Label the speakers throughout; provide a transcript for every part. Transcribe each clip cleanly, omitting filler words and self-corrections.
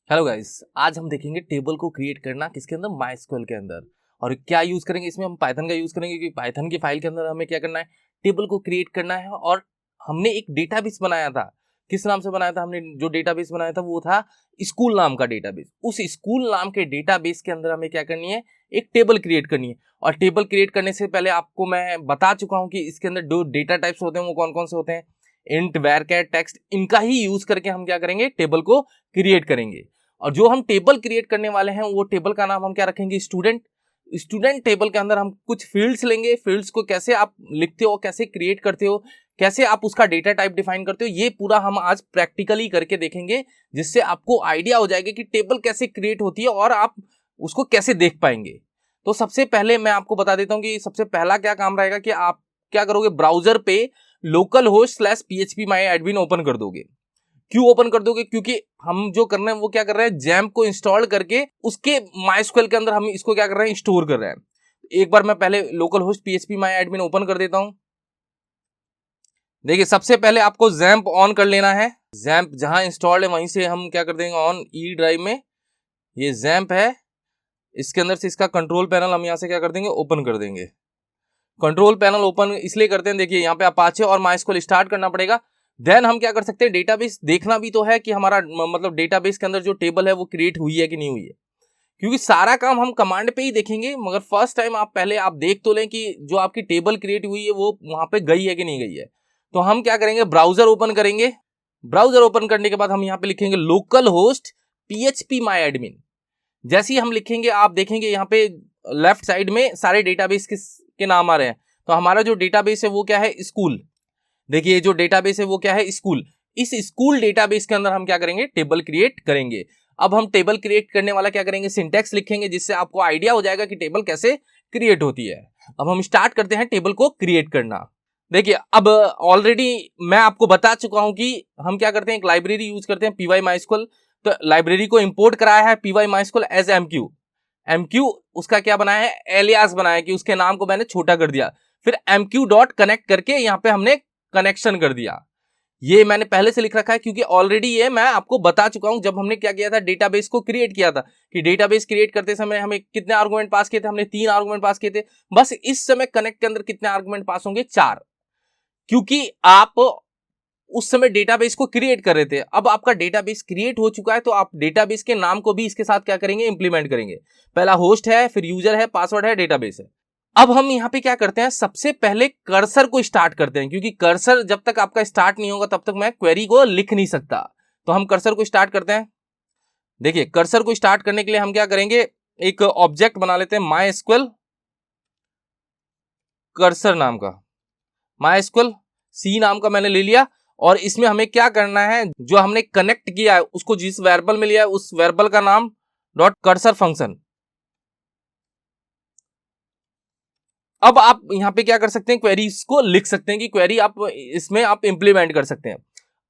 Speaker 1: Hello guys, आज हम देखेंगे टेबल को क्रिएट करना किसके अंदर, माइस्क्वेल के अंदर। और क्या यूज करेंगे इसमें, हम पाइथन का यूज करेंगे क्योंकि पाइथन की फाइल के अंदर हमें क्या करना है, टेबल को क्रिएट करना है। और हमने एक डेटाबेस बनाया था। किस नाम से बनाया था हमने? जो डेटाबेस बनाया था वो था स्कूल नाम का डेटाबेस। उस स्कूल नाम के डेटाबेस के अंदर हमें क्या करनी है, एक टेबल क्रिएट करनी है। और टेबल क्रिएट करने से पहले आपको मैं बता चुका हूं कि इसके अंदर जो डेटा टाइप्स होते हैं वो कौन कौन से होते हैं। इंट, वैर, कैर, टेक्स्ट, इनका ही यूज करके हम क्या करेंगे, टेबल को क्रिएट करेंगे। और जो हम टेबल क्रिएट करने वाले हैं वो टेबल का नाम हम क्या रखेंगे, स्टूडेंट। स्टूडेंट टेबल के अंदर हम कुछ फील्ड्स लेंगे। फील्ड्स को कैसे आप लिखते हो, कैसे क्रिएट करते हो, कैसे आप उसका डेटा टाइप डिफाइन करते हो, ये पूरा हम आज प्रैक्टिकली करके देखेंगे, जिससे आपको आइडिया हो जाएगा कि टेबल कैसे क्रिएट होती है और आप उसको कैसे देख पाएंगे। तो सबसे पहले मैं आपको बता देता हूं कि सबसे पहला क्या काम रहेगा कि आप क्या करोगे, ब्राउजर पे लोकल होस्ट स्लैश php माई एडमिन ओपन कर दोगे। क्यों ओपन कर दोगे? क्योंकि हम जो कर रहे हैं वो क्या कर रहे हैं, जैम्प को इंस्टॉल करके उसके माइस्क्वेल के अंदर हम इसको क्या कर रहे हैं, स्टोर कर रहे हैं। एक बार मैं पहले लोकल होस्ट php माई एडमिन ओपन कर देता हूं। देखिए, सबसे पहले आपको जैम्प ऑन कर लेना है। जैम्प जहां इंस्टॉल्ड है वहीं से हम क्या कर देंगे, ऑन ई ड्राइव में ये जैम्प है, इसके अंदर से इसका कंट्रोल पैनल हम यहां से क्या कर देंगे, ओपन कर देंगे। कंट्रोल पैनल ओपन इसलिए करते हैं, देखिए यहाँ पे अपाचे और माइस्क्वेल स्टार्ट करना पड़ेगा। देन हम क्या कर सकते हैं, डेटाबेस देखना भी तो है कि हमारा मतलब डेटाबेस के अंदर जो टेबल है वो क्रिएट हुई है कि नहीं हुई है। क्योंकि सारा काम हम कमांड पे ही देखेंगे, मगर फर्स्ट टाइम आप पहले आप देख तो लें कि जो आपकी टेबल क्रिएट हुई है वो वहां पे गई है कि नहीं गई है। तो हम क्या करेंगे, ब्राउजर ओपन करेंगे। ब्राउजर ओपन करने के बाद हम यहाँ पे लिखेंगे लोकल होस्ट php माई एडमिन। जैसे ही हम लिखेंगे आप देखेंगे यहाँ पे लेफ्ट साइड में सारे डेटाबेस के नाम आ रहे हैं। तो हमारा जो डेटाबेस है वो क्या है, स्कूल। देखिए जो डेटाबेस है वो क्या है, स्कूल। इस स्कूल डेटाबेस के अंदर हम क्या करेंगे, टेबल क्रिएट करेंगे। अब हम टेबल क्रिएट करने वाला क्या करेंगे, सिंटैक्स लिखेंगे, जिससे आपको आइडिया हो जाएगा कि टेबल कैसे क्रिएट होती है। अब हम स्टार्ट करते हैं टेबल को क्रिएट करना। देखिए, अब ऑलरेडी मैं आपको बता चुका हूं कि हम क्या करते हैं, एक लाइब्रेरी यूज करते हैं py-mysql। तो लाइब्रेरी को इंपोर्ट कराया है py-mysql एज एमक्यू। एमक्यू उसका क्या बनाया है, एलियास बनाया है कि उसके नाम को मैंने छोटा कर दिया। फिर एमक्यू डॉट कनेक्ट करके यहाँ पे हमने कनेक्शन कर दिया। ये मैंने पहले से लिख रखा है क्योंकि ऑलरेडी ये मैं आपको बता चुका हूं जब हमने क्या किया था, डेटाबेस को क्रिएट किया था। कि डेटाबेस क्रिएट करते समय हमें कितने आर्गुमेंट पास किए थे, हमने 3 आर्गुमेंट पास किए थे। बस इस समय कनेक्ट के अंदर कितने आर्गुमेंट पास होंगे, 4। क्योंकि आप उस समय डेटाबेस को क्रिएट कर रहे थे। अब आपका डेटाबेस क्रिएट हो चुका है तो आप डेटाबेस के नाम को भी इसके साथ क्या करेंगे, इंप्लीमेंट करेंगे। पहला होस्ट है, फिर यूजर है, पासवर्ड है, डेटाबेस है। अब हम यहां पे क्या करते हैं, सबसे पहले कर्सर को स्टार्ट करते हैं, क्योंकि कर्सर जब तक आपका स्टार्ट नहीं होगा तब तक मैं क्वेरी को लिख नहीं सकता। तो हम कर्सर को स्टार्ट करते हैं। देखिए, कर्सर को स्टार्ट करने के लिए हम क्या करेंगे, एक ऑब्जेक्ट बना लेते हैं माइस्क्वेल कर्सर नाम का। माइस्क्वेल सी नाम का मैंने ले लिया। और इसमें हमें क्या करना है, जो हमने कनेक्ट किया है उसको जिस वेरिएबल में लिया है उस वेरिएबल का नाम डॉट कर्सर फंक्शन। अब आप यहां पे क्या कर सकते हैं, क्वेरीज को लिख सकते हैं कि क्वेरी आप इसमें आप इंप्लीमेंट कर सकते हैं।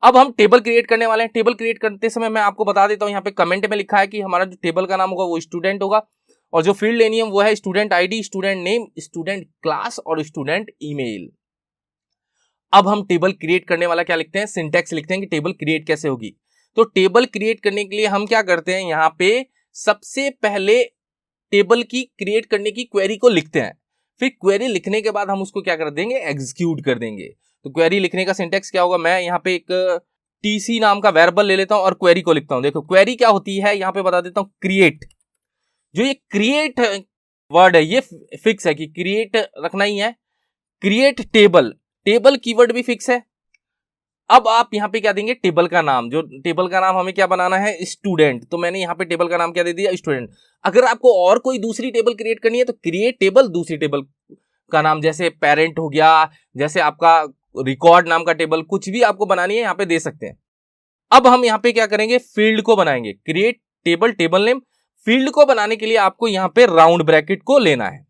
Speaker 1: अब हम टेबल क्रिएट करने वाले हैं। टेबल क्रिएट करते समय मैं आपको बता देता हूं, यहाँ पे कमेंट में लिखा है कि हमारा जो टेबल का नाम होगा वो स्टूडेंट होगा। और जो फील्ड लेनी है वो है student ID, student name, student class और स्टूडेंट ईमेल। अब हम टेबल क्रिएट करने वाला क्या लिखते हैं, सिंटैक्स लिखते हैं कि टेबल क्रिएट कैसे होगी। तो टेबल क्रिएट करने के लिए हम क्या करते हैं, यहाँ पे सबसे पहले टेबल की क्रिएट करने की क्वेरी को लिखते हैं। फिर क्वेरी लिखने के बाद हम उसको क्या कर देंगे, एग्जीक्यूट कर देंगे। तो क्वेरी लिखने का सिंटैक्स क्या होगा, मैं यहाँ पे एक टीसी नाम का वेरिएबल ले लेता हूं और क्वेरी को लिखता हूं। देखो क्वेरी क्या होती है, यहाँ पे बता देता हूं, क्रिएट। जो ये क्रिएट वर्ड है ये फिक्स है कि क्रिएट रखना ही है। क्रिएट टेबल, टेबल कीवर्ड भी फिक्स है। अब आप यहां पे क्या देंगे, टेबल का नाम। जो टेबल का नाम हमें क्या बनाना है, स्टूडेंट। तो मैंने यहां पे टेबल का नाम क्या दे दिया, स्टूडेंट। अगर आपको और कोई दूसरी टेबल क्रिएट करनी है तो क्रिएट टेबल, दूसरी टेबल का नाम, जैसे पेरेंट हो गया, जैसे आपका रिकॉर्ड नाम का टेबल, कुछ भी आपको बनानी है यहां पे दे सकते हैं। अब हम यहां पे क्या करेंगे, फील्ड को बनाएंगे। Create table, table name. Field को बनाने के लिए आपको यहां पे राउंड ब्रैकेट को लेना है।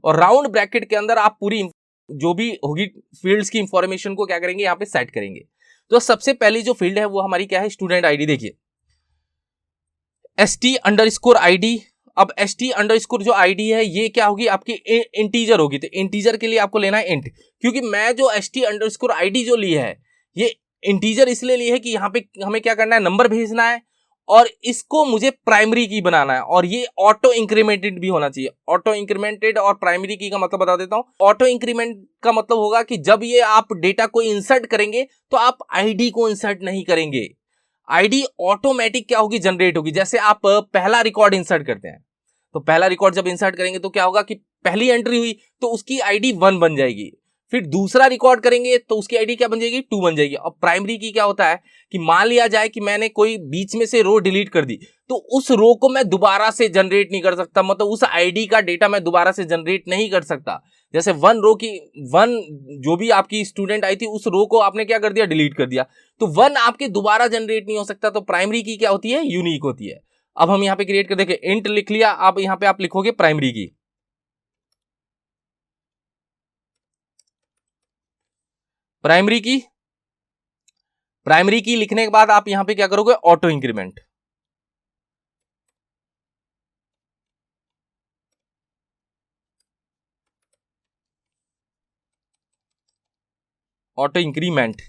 Speaker 1: और राउंड ब्रैकेट के अंदर आप पूरी जो भी होगी फील्ड्स की इंफॉर्मेशन को क्या करेंगे, यहां पे सेट करेंगे। तो सबसे पहली जो फील्ड है वो हमारी क्या है, स्टूडेंट आईडी। देखिए st_id। अब st_ जो आईडी है ये क्या होगी, आपकी इंटीजर होगी। तो इंटीजर के लिए आपको लेना है इंट। क्योंकि मैं जो st_id जो ली है ये इंटीजर इसलिए ली है कि यहाँ पे हमें क्या करना है, नंबर भेजना है। और इसको मुझे प्राइमरी की बनाना है, और ये ऑटो इंक्रीमेंटेड भी होना चाहिए। ऑटो इंक्रीमेंटेड और प्राइमरी की का मतलब बता देता हूं। ऑटो इंक्रीमेंट का मतलब होगा कि जब ये आप डेटा को इंसर्ट करेंगे तो आप आईडी को इंसर्ट नहीं करेंगे, आईडी ऑटोमेटिक क्या होगी, जनरेट होगी। जैसे आप पहला रिकॉर्ड इंसर्ट करते हैं, तो पहला रिकॉर्ड जब इंसर्ट करेंगे तो क्या होगा कि पहली एंट्री हुई तो उसकी आईडी 1 बन जाएगी। फिर दूसरा रिकॉर्ड करेंगे तो उसकी आईडी क्या बन जाएगी, 2 बन जाएगी। और प्राइमरी की क्या होता है कि मान लिया जाए कि मैंने कोई बीच में से रो डिलीट कर दी, तो उस रो को मैं दोबारा से जनरेट नहीं कर सकता, मतलब उस आईडी का डेटा मैं दोबारा से जनरेट नहीं कर सकता। जैसे वन जो भी आपकी स्टूडेंट आई थी उस रो को आपने क्या कर दिया, डिलीट कर दिया, तो 1 आपके दोबारा जनरेट नहीं हो सकता। तो प्राइमरी की क्या होती है, यूनिक होती है। अब हम यहाँ पे क्रिएट कर देखें, इंट लिख लिया, अब यहाँ पे आप लिखोगे प्राइमरी की। प्राइमरी की लिखने के बाद आप यहां पे क्या करोगे, ऑटो इंक्रीमेंट। ऑटो इंक्रीमेंट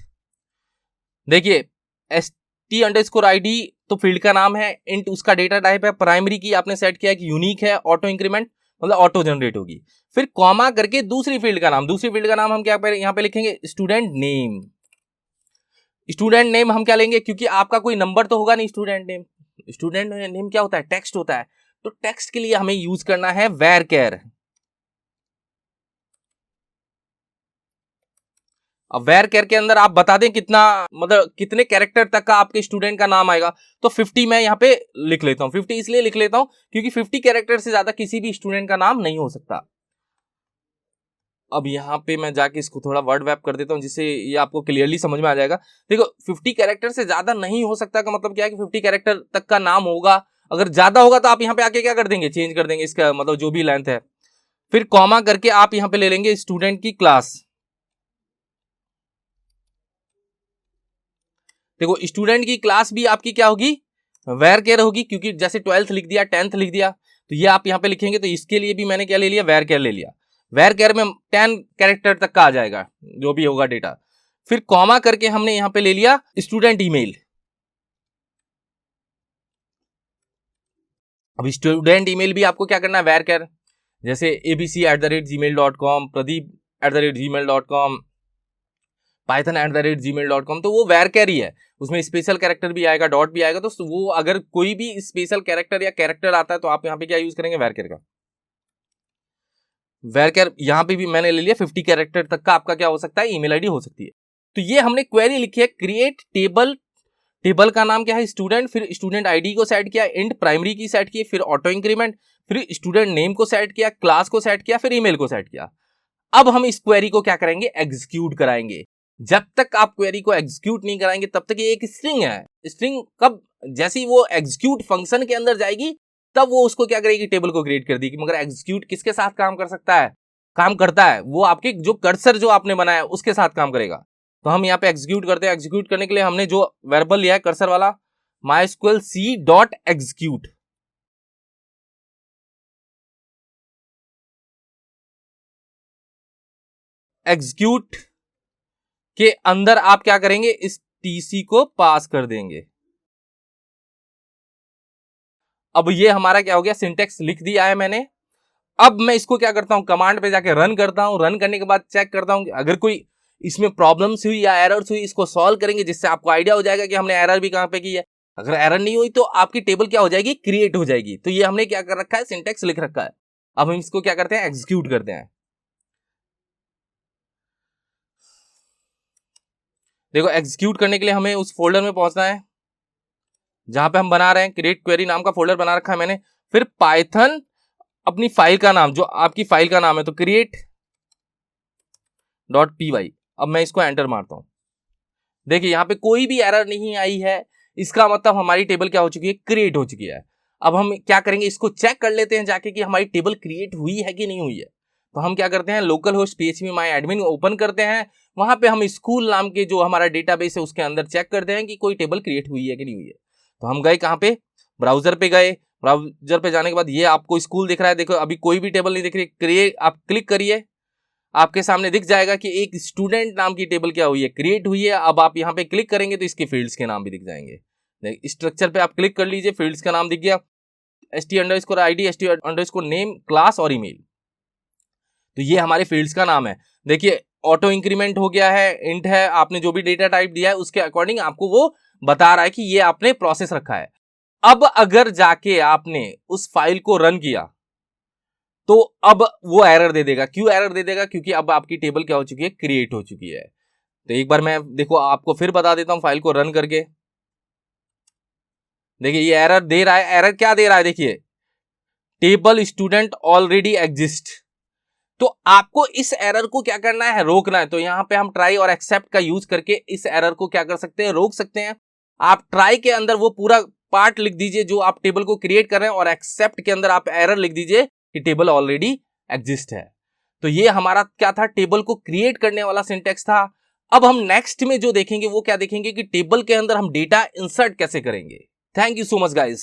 Speaker 1: देखिए, st_id तो फील्ड का नाम है, इंट उसका डेटा टाइप है, प्राइमरी की आपने सेट किया कि यूनिक है, ऑटो इंक्रीमेंट मतलब ऑटो जनरेट होगी। फिर कॉमा करके दूसरी फील्ड का नाम हम क्या यहां पे लिखेंगे, स्टूडेंट नेम। स्टूडेंट नेम हम क्या लेंगे, क्योंकि आपका कोई नंबर तो होगा नहीं, स्टूडेंट नेम क्या होता है, टेक्स्ट होता है। तो टेक्स्ट के लिए हमें यूज करना है varchar। अब varchar के अंदर आप बता दें कितना, मतलब कितने कैरेक्टर तक का आपके स्टूडेंट का नाम आएगा। तो 50 मैं यहाँ पे लिख लेता हूँ। 50 इसलिए लिख लेता हूँ क्योंकि 50 कैरेक्टर से ज्यादा किसी भी स्टूडेंट का नाम नहीं हो सकता। अब यहाँ पे मैं जाके इसको थोड़ा वर्ड वैप कर देता हूँ जिससे ये आपको क्लियरली समझ में आ जाएगा। देखो 50 कैरेक्टर से ज्यादा नहीं हो सकता का मतलब क्या है कि 50 कैरेक्टर तक का नाम होगा। अगर ज्यादा होगा तो आप यहाँ पे आके क्या कर देंगे, चेंज कर देंगे इसका मतलब जो भी लेंथ है। फिर कॉमा करके आप यहाँ पे ले लेंगे स्टूडेंट की क्लास। देखो स्टूडेंट की क्लास भी आपकी क्या होगी, varchar होगी, क्योंकि जैसे 12th लिख दिया, 10th लिख दिया, तो ये आप यहाँ पे लिखेंगे। तो इसके लिए भी मैंने क्या ले लिया, varchar ले लिया। varchar में 10 कैरेक्टर तक का आ जाएगा जो भी होगा डेटा। फिर कॉमा करके हमने यहाँ पे ले लिया स्टूडेंट ईमेल। अब स्टूडेंट ईमेल भी आपको क्या करना है, varchar। जैसे abc@gmail.com, pradeep@gmail.com, python@gmail.com, तो वो varchar ही है। उसमें स्पेशल कैरेक्टर भी आएगा, डॉट भी आएगा। तो वो अगर कोई भी स्पेशल कैरेक्टर या कैरेक्टर आता है तो आप यहाँ पे क्या यूज करेंगे, varchar का। varchar यहाँ पे भी मैंने ले लिया, 50 कैरेक्टर तक का आपका क्या हो सकता है, ईमेल आईडी हो सकती है। तो ये हमने क्वेरी लिखी है, क्रिएट टेबल। टेबल का नाम क्या है, स्टूडेंट। फिर स्टूडेंट आईडी को सेट किया, इंट प्राइमरी की सेट की, फिर ऑटो इंक्रीमेंट, फिर स्टूडेंट नेम को सेट किया, क्लास को सेट किया, फिर ईमेल को सेट किया। अब हम इस क्वेरी को क्या करेंगे, एग्जीक्यूट कराएंगे। जब तक आप क्वेरी को एग्जीक्यूट नहीं कराएंगे तब तक ये एक स्ट्रिंग है। स्ट्रिंग कब, जैसे ही वो एग्जीक्यूट फंक्शन के अंदर जाएगी तब वो उसको क्या करेगी, टेबल को क्रिएट कर देगी। मगर एग्जीक्यूट किसके साथ काम कर सकता है, काम करता है वो आपके जो कर्सर जो आपने बनाया उसके साथ काम करेगा। तो हम यहाँ पे एग्जीक्यूट करते हैं। एग्जीक्यूट करने के लिए हमने जो वेरिएबल लिया है कर्सर वाला, mysql c.execute। एग्जीक्यूट के अंदर आप क्या करेंगे, इस टीसी को पास कर देंगे। अब ये हमारा क्या हो गया, सिंटेक्स लिख दिया है मैंने। अब मैं इसको क्या करता हूं, कमांड पे जाके रन करता हूं। रन करने के बाद चेक करता हूं कि अगर कोई इसमें प्रॉब्लम्स हुई या एरर्स हुई, इसको सॉल्व करेंगे जिससे आपको आइडिया हो जाएगा कि हमने एरर भी कहां पे की है। अगर एरर नहीं हुई तो आपकी टेबल क्या हो जाएगी, क्रिएट हो जाएगी। तो ये हमने क्या कर रखा है, सिंटेक्स लिख रखा है। अब हम इसको क्या करते हैं, एग्जीक्यूट करते हैं। देखो एग्जीक्यूट करने के लिए हमें उस फोल्डर में पहुंचना है जहां पे हम बना रहे हैं। क्रिएट क्वेरी नाम का फोल्डर बना रखा है मैंने। फिर पाइथन अपनी फाइल का नाम, जो आपकी फाइल का नाम है, तो create.py। अब मैं इसको एंटर मारता हूं। देखिए यहाँ पे कोई भी एरर नहीं आई है, इसका मतलब हमारी टेबल क्या हो चुकी है, क्रिएट हो चुकी है। अब हम क्या करेंगे, इसको चेक कर लेते हैं जाके कि हमारी टेबल क्रिएट हुई है कि नहीं हुई है। तो हम क्या करते हैं, लोकल होस्ट php माई एडमिन ओपन करते हैं। वहां पे हम स्कूल नाम के जो हमारा डेटाबेस है उसके अंदर चेक करते हैं कि कोई टेबल क्रिएट हुई है कि नहीं हुई है। तो हम गए कहाँ पे, ब्राउजर पे गए। ब्राउजर पे जाने के बाद ये आपको स्कूल दिख रहा है। देखो अभी कोई भी टेबल नहीं दिख रही। क्रिएट आप क्लिक करिए, आपके सामने दिख जाएगा कि एक स्टूडेंट नाम की टेबल क्या हुई है, क्रिएट हुई है। अब आप यहाँ पे क्लिक करेंगे तो इसके फील्ड्स के नाम भी दिख जाएंगे। स्ट्रक्चर पे आप क्लिक कर लीजिए, फील्ड्स का नाम दिख गया, st_id, st_name, क्लास और ईमेल। तो ये हमारे फील्ड्स का नाम है। देखिए ऑटो इंक्रीमेंट हो गया है, इंट है, आपने जो भी डेटा टाइप दिया है उसके अकॉर्डिंग आपको वो बता रहा है कि ये आपने प्रोसेस रखा है। अब अगर जाके आपने उस फाइल को रन किया तो अब वो एरर दे देगा। क्यों एरर दे देगा? क्योंकि अब आपकी टेबल क्या हो चुकी है, क्रिएट हो चुकी है। तो एक बार मैं देखो आपको फिर बता देता हूं, फाइल को रन करके देखिए ये एरर दे रहा है। एरर क्या दे रहा है? देखिए टेबल स्टूडेंट ऑलरेडी एग्जिस्ट। तो आपको इस एरर को क्या करना है, रोकना है। तो यहां पे हम ट्राई और एक्सेप्ट का यूज करके इस एरर को क्या कर सकते हैं, रोक सकते हैं। आप ट्राई के अंदर वो पूरा पार्ट लिख दीजिए जो आप टेबल को क्रिएट कर रहे हैं, और एक्सेप्ट के अंदर आप एरर लिख दीजिए कि टेबल ऑलरेडी एग्जिस्ट है। तो ये हमारा क्या था, टेबल को क्रिएट करने वाला सिंटेक्स था। अब हम नेक्स्ट में जो देखेंगे वो क्या देखेंगे कि टेबल के अंदर हम डेटा इंसर्ट कैसे करेंगे। Thank you so much guys.